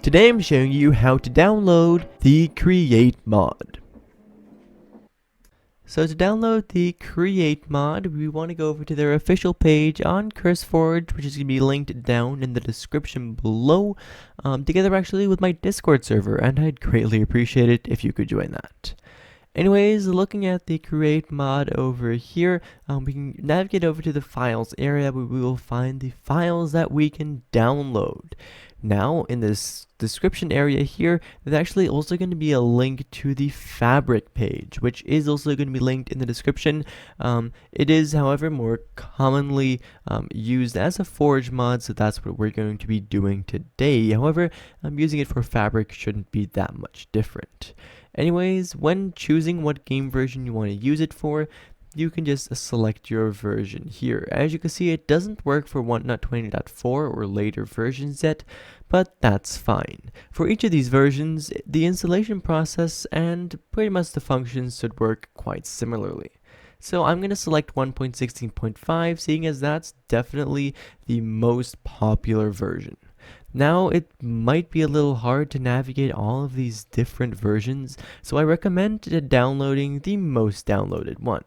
Today I'm showing you how to download the Create mod. So to download the Create mod, we want to go over to their official page on CurseForge, which is going to be linked down in the description below, together actually with my Discord server, and I'd greatly appreciate it if you could join that. Anyways, looking at the Create mod over here, we can navigate over to the Files area where we will find the files that we can download. Now, in this description area here, there's actually also going to be a link to the Fabric page, which is also going to be linked in the description. It is, however, more commonly used as a Forge mod, so that's what we're going to be doing today. However, using it for Fabric shouldn't be that much different. Anyways, when choosing what game version you want to use it for, you can just select your version here. As you can see, it doesn't work for 1.20.4 or later versions yet, but that's fine. For each of these versions, the installation process and pretty much the functions should work quite similarly. So I'm going to select 1.16.5, seeing as that's definitely the most popular version. Now, it might be a little hard to navigate all of these different versions, so I recommend downloading the most downloaded one.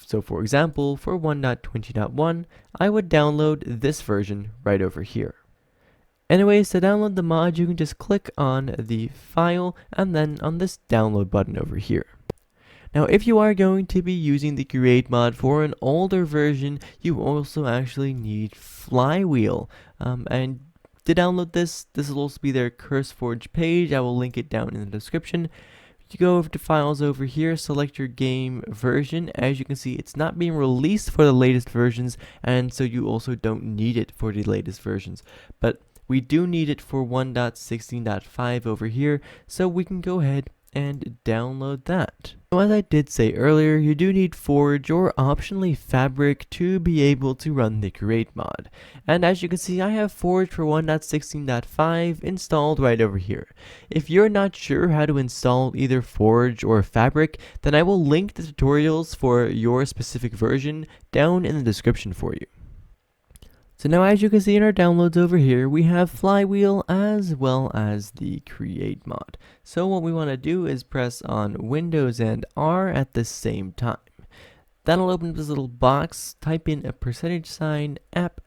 So for example, for 1.20.1, I would download this version right over here. Anyways, to download the mod, you can just click on the file and then on this download button over here. Now, if you are going to be using the Create mod for an older version, you also actually need Flywheel. And to download this will also be their CurseForge page. I will link it down in the description. You go over to files over here, select your game version. As you can see, it's not being released for the latest versions, and so you also don't need it for the latest versions. But we do need it for 1.16.5 over here, so we can go ahead and download that. Now, as I did say earlier, you do need Forge or optionally Fabric to be able to run the Create mod. And as you can see, I have Forge for 1.16.5 installed right over here. If you're not sure how to install either Forge or Fabric, then I will link the tutorials for your specific version down in the description for you. So now, as you can see in our downloads over here, we have Flywheel as well as the Create mod. So what we want to do is press on Windows and R at the same time. That'll open up this little box, type in a %, app,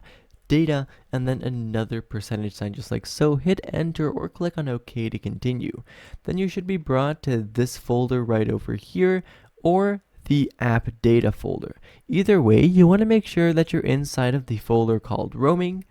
data, and then another %, just like so. Hit enter or click on OK to continue. Then you should be brought to this folder right over here, or the app data folder. Either way, you want to make sure that you're inside of the folder called roaming.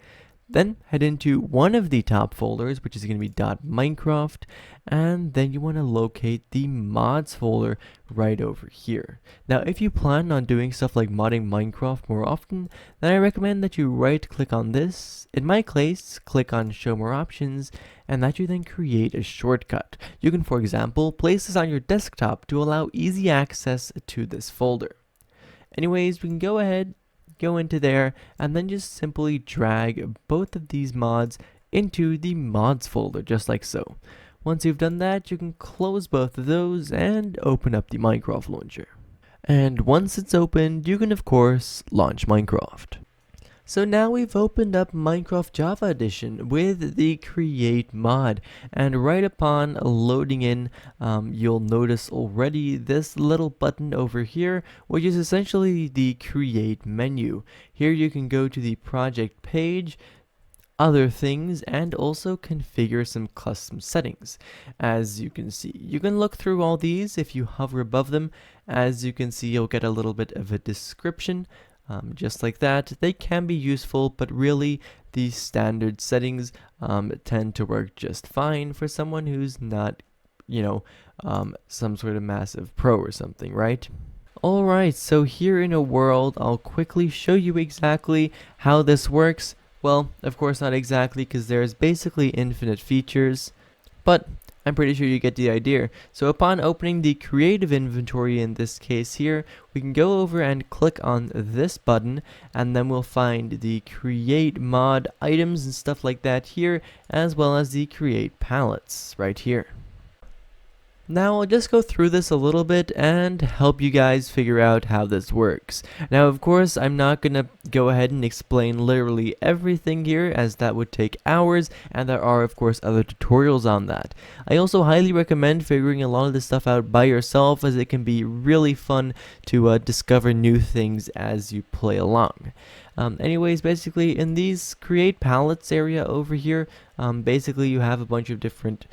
Then head into one of the top folders, which is going to be .minecraft, and then you want to locate the mods folder right over here. Now, if you plan on doing stuff like modding Minecraft more often, then I recommend that you right click on this. In my case, click on show more options, and that you then create a shortcut. You can, for example, place this on your desktop to allow easy access to this folder. Anyways, we can go ahead, go into there, and then just simply drag both of these mods into the mods folder, just like so. Once you've done that, you can close both of those and open up the Minecraft launcher. And once it's opened, you can of course launch Minecraft. So now we've opened up Minecraft Java Edition with the Create mod, and right upon loading in, you'll notice already this little button over here, which is essentially the Create menu. Here you can go to the project page, other things, and also configure some custom settings. As you can see, you can look through all these if you hover above them. As you can see, you'll get a little bit of a description. Just like that. They can be useful, but really the standard settings tend to work just fine for someone who's not, some sort of massive pro or something, right? Alright, so here in a world, I'll quickly show you exactly how this works. Well, of course not exactly, because there's basically infinite features, but I'm pretty sure you get the idea. So upon opening the creative inventory in this case here, we can go over and click on this button, and then we'll find the create mod items and stuff like that here, as well as the create palettes right here. Now I'll just go through this a little bit and help you guys figure out how this works. Now of course I'm not gonna go ahead and explain literally everything here, as that would take hours, and there are of course other tutorials on that. I also highly recommend figuring a lot of this stuff out by yourself, as it can be really fun to discover new things as you play along. Anyways, basically in these create palettes area over here, basically you have a bunch of different,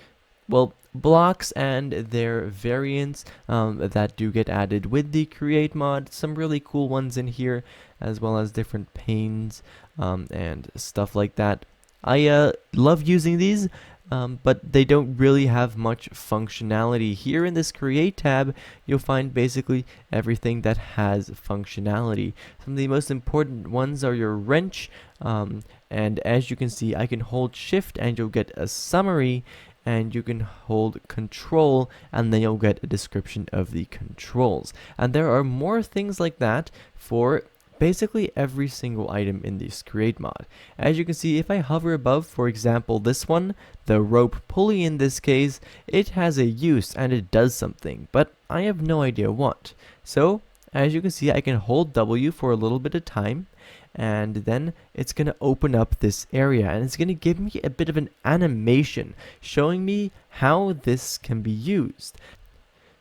well, blocks and their variants that do get added with the create mod. Some really cool ones in here, as well as different panes and stuff like that. I love using these, but they don't really have much functionality. Here in this create tab, you'll find basically everything that has functionality. Some of the most important ones are your wrench, and as you can see, I can hold shift and you'll get a summary, and you can hold control and then you'll get a description of the controls. And there are more things like that for basically every single item in this create mod. As you can see, if I hover above, for example this one, the rope pulley in this case, it has a use and it does something, but I have no idea what. So as you can see, I can hold W for a little bit of time, and then it's going to open up this area and it's going to give me a bit of an animation showing me how this can be used.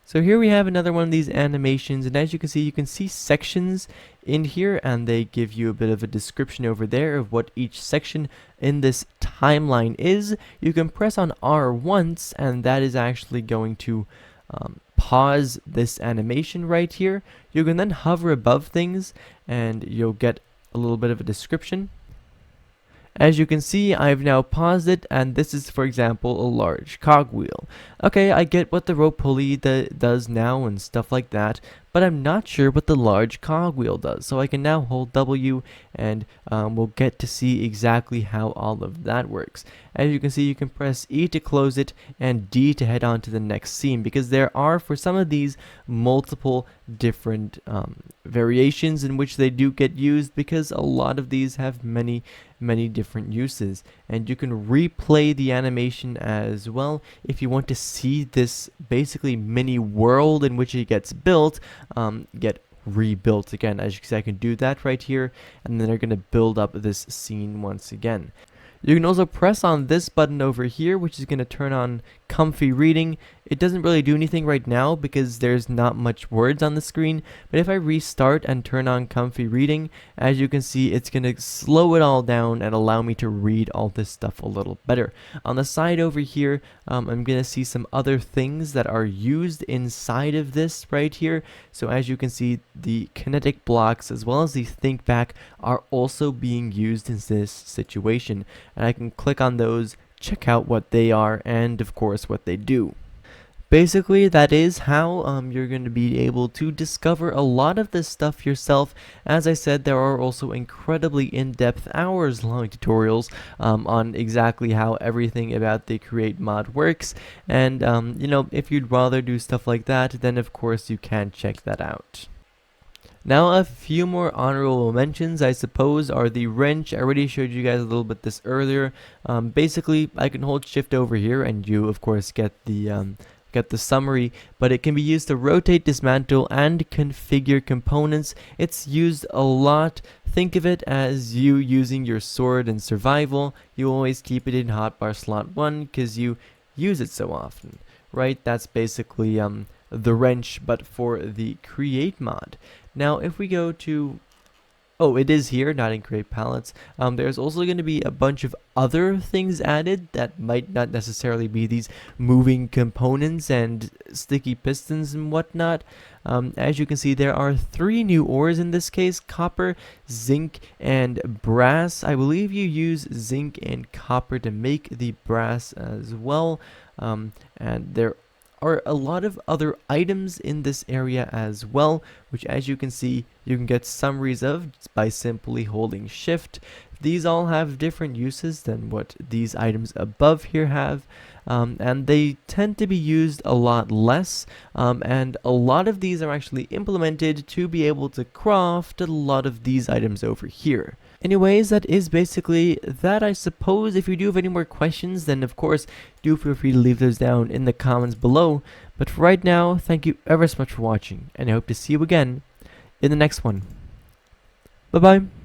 So here we have another one of these animations, and as you can see sections in here, and they give you a bit of a description over there of what each section in this timeline is. You can press on R once and that is actually going to pause this animation right here. You can then hover above things and you'll get a little bit of a description. As you can see, I've now paused it, and this is, for example, a large cogwheel. Okay, I get what the rope pulley does now and stuff like that, but I'm not sure what the large cogwheel does. So I can now hold W, and we'll get to see exactly how all of that works. As you can see, you can press E to close it and D to head on to the next scene, because there are, for some of these, multiple different variations in which they do get used, because a lot of these have many different uses, and you can replay the animation as well if you want to see this basically mini world in which it gets built get rebuilt again. As you can see, I can do that right here, and then they're going to build up this scene once again. You can also press on this button over here, which is going to turn on comfy reading. It doesn't really do anything right now because there's not much words on the screen, but if I restart and turn on comfy reading, as you can see, it's going to slow it all down and allow me to read all this stuff a little better. On the side over here, I'm going to see some other things that are used inside of this right here. So as you can see, the kinetic blocks as well as the think back are also being used in this situation, and I can click on those, check out what they are, and of course what they do. Basically, that is how you're going to be able to discover a lot of this stuff yourself. As I said, there are also incredibly in-depth, hours-long tutorials on exactly how everything about the create mod works, and you know, if you'd rather do stuff like that, then of course you can check that out. Now a few more honorable mentions, I suppose, are the wrench. I already showed you guys a little bit this earlier. Basically, I can hold shift over here and you of course get the summary, but it can be used to rotate, dismantle, and configure components. It's used a lot. Think of it as you using your sword in survival. You always keep it in hotbar slot 1 because you use it so often, right? That's basically the wrench, but for the create mod. Now if we go to, oh, it is here, not in create palettes. There's also going to be a bunch of other things added that might not necessarily be these moving components and sticky pistons and whatnot. As you can see, there are 3 new ores in this case: copper, zinc, and brass. I believe you use zinc and copper to make the brass as well. And there are a lot of other items in this area as well, which as you can see, you can get summaries of by simply holding shift. These all have different uses than what these items above here have, and they tend to be used a lot less, and a lot of these are actually implemented to be able to craft a lot of these items over here. Anyways, that is basically that, I suppose. If you do have any more questions, then of course do feel free to leave those down in the comments below. But for right now, thank you ever so much for watching, and I hope to see you again in the next one. Bye bye.